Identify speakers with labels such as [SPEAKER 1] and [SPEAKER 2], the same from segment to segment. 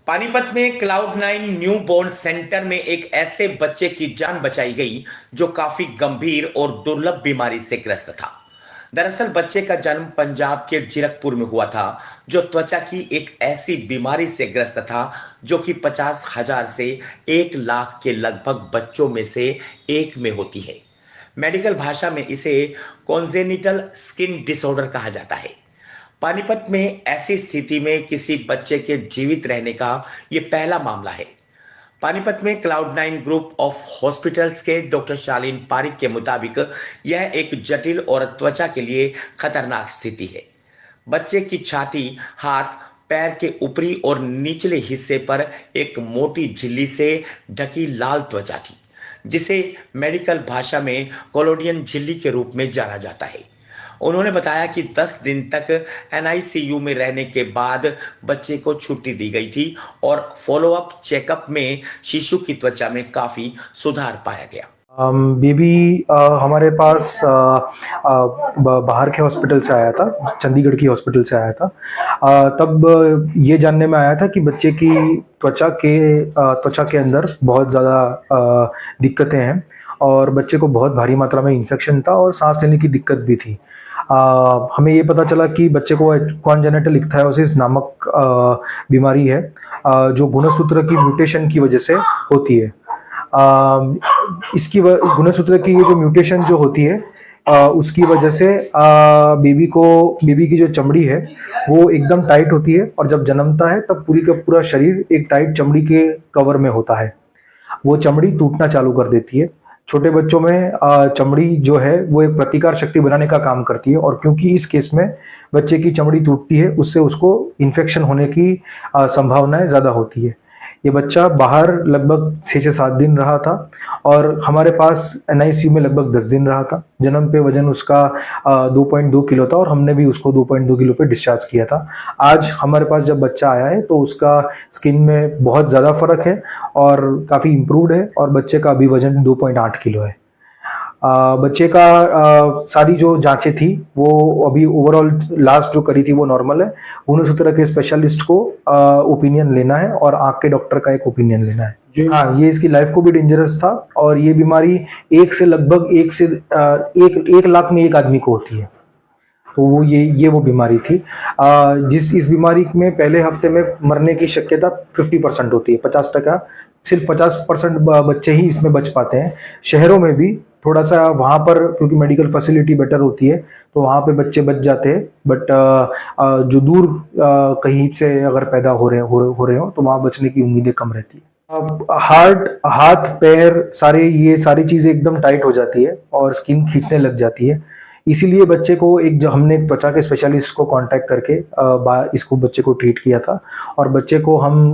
[SPEAKER 1] पानीपत में cloud 9 new born centre में एक ऐसे बच्चे की जान बचाई गई जो काफी गंभीर और दुर्लभ बीमारी से ग्रस्त था। दरअसल बच्चे का जन्म पंजाब के जीरकपुर में हुआ था, जो त्वचा की एक ऐसी बीमारी से ग्रस्त था जो कि 50,000 से 1 लाख के लगभग बच्चों में से एक में होती है। मेडिकल भाषा में इसे कॉन्जेनिटल स्किन डिसऑर्डर कहा जाता है। पानीपत में ऐसी स्थिति में किसी बच्चे के जीवित रहने का यह पहला मामला है। पानीपत में क्लाउड 9 ग्रुप ऑफ हॉस्पिटल्स के डॉक्टर शालीन पारिक के मुताबिक यह एक जटिल और त्वचा के लिए खतरनाक स्थिति है। बच्चे की छाती, हाथ, पैर के ऊपरी और निचले हिस्से पर एक मोटी झिल्ली से ढकी लाल त्वचा थी, जिसे मेडिकल भाषा में कोलोडियन झिल्ली के रूप में जाना जाता है। उन्होंने बताया कि 10 दिन तक एनआईसीयू में रहने के बाद बच्चे को छुट्टी दी गई थी और फॉलोअप चेकअप में शिशु की त्वचा में काफी सुधार पाया गया।
[SPEAKER 2] बेबी हमारे पास बाहर के हॉस्पिटल से आया था, चंडीगढ़ की हॉस्पिटल से आया था। तब ये जानने में आया था कि बच्चे की त्वचा के अंदर बहुत ज़्यादा दिक्कतें हैं और बच्चे को बहुत भारी मात्रा में इन्फेक्शन था और सांस लेने की दिक्कत भी थी। हमें ये पता चला कि बच्चे को कॉन्जेनिटल इक्थायोसिस नामक बीमारी है, जो गुणसूत्र की म्यूटेशन की वजह से होती है। इसकी गुणसूत्र की ये जो म्यूटेशन जो होती है, उसकी वजह से बेबी की जो चमड़ी है वो एकदम टाइट होती है और जब जन्मता है तब पूरी का पूरा शरीर एक टाइट चमड़ी के कवर में होता है। वो चमड़ी टूटना चालू कर देती है। छोटे बच्चों में चमड़ी जो है वो एक प्रतिकार शक्ति बनाने का काम करती है और क्योंकि इस केस में बच्चे की चमड़ी टूटती है, उससे उसको इन्फेक्शन होने की संभावनाएं ज़्यादा होती है। ये बच्चा बाहर लगभग 6 से 7 दिन रहा था और हमारे पास एनआईसीयू में लगभग 10 दिन रहा था। जन्म पे वजन उसका 2.2 किलो था और हमने भी उसको 2.2 किलो पे डिस्चार्ज किया था। आज हमारे पास जब बच्चा आया है तो उसका स्किन में बहुत ज़्यादा फर्क है और काफ़ी इम्प्रूव्ड है और बच्चे का अभी वजन 2.8 किलो है। बच्चे का सारी जो जांचें थी वो अभी ओवरऑल लास्ट जो करी थी वो नॉर्मल है। गुणसूत्र के स्पेशलिस्ट को ओपिनियन लेना है और आँख के डॉक्टर का एक ओपिनियन लेना है। हाँ, ये इसकी लाइफ को भी डेंजरस था और ये बीमारी लगभग एक लाख में एक आदमी को होती है। तो वो ये वो बीमारी थी। इस बीमारी में पहले हफ्ते में मरने की शक्यता 50% होती है। 50%, सिर्फ 50% बच्चे ही इसमें बच पाते हैं। शहरों में भी थोड़ा सा वहाँ पर क्योंकि मेडिकल फैसिलिटी बेटर होती है तो वहाँ पे बच्चे बच जाते हैं, बट जो दूर कहीं से अगर पैदा हो रहे हो तो वहाँ बचने की उम्मीदें कम रहती है। हाथ, पैर, ये सारी चीजें एकदम टाइट हो जाती है और स्किन खींचने लग जाती है। इसीलिए बच्चे को हमने त्वचा के स्पेशलिस्ट को कांटेक्ट करके इसको बच्चे को ट्रीट किया था और बच्चे को हम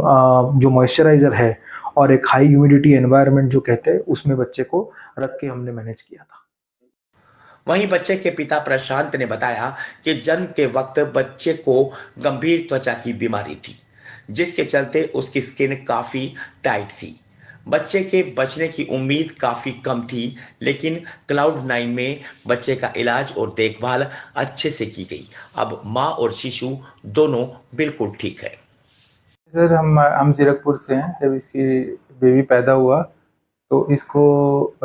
[SPEAKER 2] जो मॉइस्चराइजर है और एक हाई ह्यूमिडिटी एनवायरनमेंट जो कहते हैं उसमें बच्चे को रख के हमने मैनेज किया था।
[SPEAKER 1] वहीं बच्चे के पिता प्रशांत ने बताया कि जन्म के वक्त बच्चे को गंभीर त्वचा की बीमारी थी, जिसके चलते उसकी स्किन काफी टाइट थी। बच्चे के बचने की उम्मीद काफी कम थी, लेकिन क्लाउड 9 में बच्चे का इलाज और देखभाल अच्छे से की गई। अब माँ और शिशु दोनों बिल्कुल ठीक है।
[SPEAKER 3] सर, हम जीरकपुर से हैं। जब इसकी बेबी पैदा हुआ तो इसको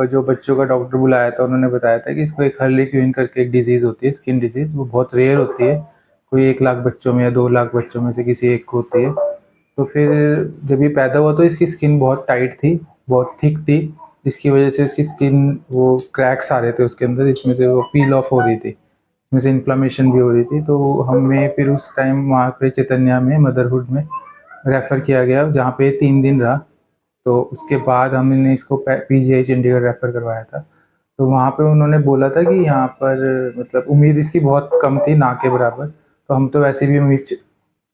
[SPEAKER 3] जो बच्चों का डॉक्टर बुलाया था उन्होंने बताया था कि इसको एक हर्लीक्विन करके एक डिजीज़ होती है, स्किन डिजीज़। वो बहुत रेयर होती है, कोई 1 लाख बच्चों में या 2 लाख बच्चों में से किसी एक को होती है। तो फिर जब ये पैदा हुआ तो इसकी स्किन बहुत टाइट थी, बहुत थिक थी, जिसकी वजह से इसकी स्किन वो क्रैक्स आ रहे थे उसके अंदर, इसमें से वो पील ऑफ हो रही थी, इसमें से इन्फ्लेमेशन भी हो रही थी। तो हमें फिर उस टाइम वहाँ पे चैतन्या में मदरहुड में रेफ़र किया गया, जहाँ पे 3 दिन रहा। तो उसके बाद हमने इसको पीजीआई चंडीगढ़ रेफ़र करवाया था। तो वहाँ पे उन्होंने बोला था कि यहाँ पर मतलब उम्मीद इसकी बहुत कम थी, ना के बराबर। तो हम तो वैसे भी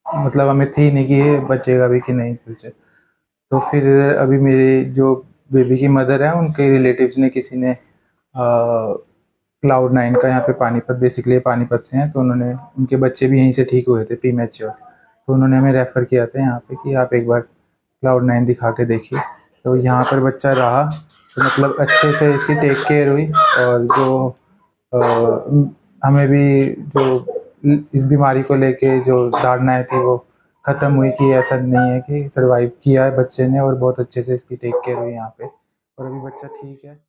[SPEAKER 3] मतलब हमें थी नहीं कि ये बचेगा भी कि नहीं बचे। तो फिर अभी मेरे जो बेबी की मदर है उनके रिलेटिव्स ने किसी ने क्लाउड 9 का यहाँ पे पानीपत, बेसिकली पानीपत से हैं, तो उन्होंने उनके बच्चे भी यहीं से ठीक हुए थे प्रीमैच्योर, तो उन्होंने हमें रेफ़र किया था यहाँ पे कि आप एक बार क्लाउड 9 दिखा के देखिए। तो यहाँ पर बच्चा रहा तो मतलब अच्छे से इसकी टेक केयर हुई और जो हमें भी जो इस बीमारी को लेके जो धारणाएं थी वो ख़त्म हुई कि ऐसा नहीं है, कि सर्वाइव किया है बच्चे ने और बहुत अच्छे से इसकी टेक केयर हुई यहाँ पे और अभी बच्चा ठीक है।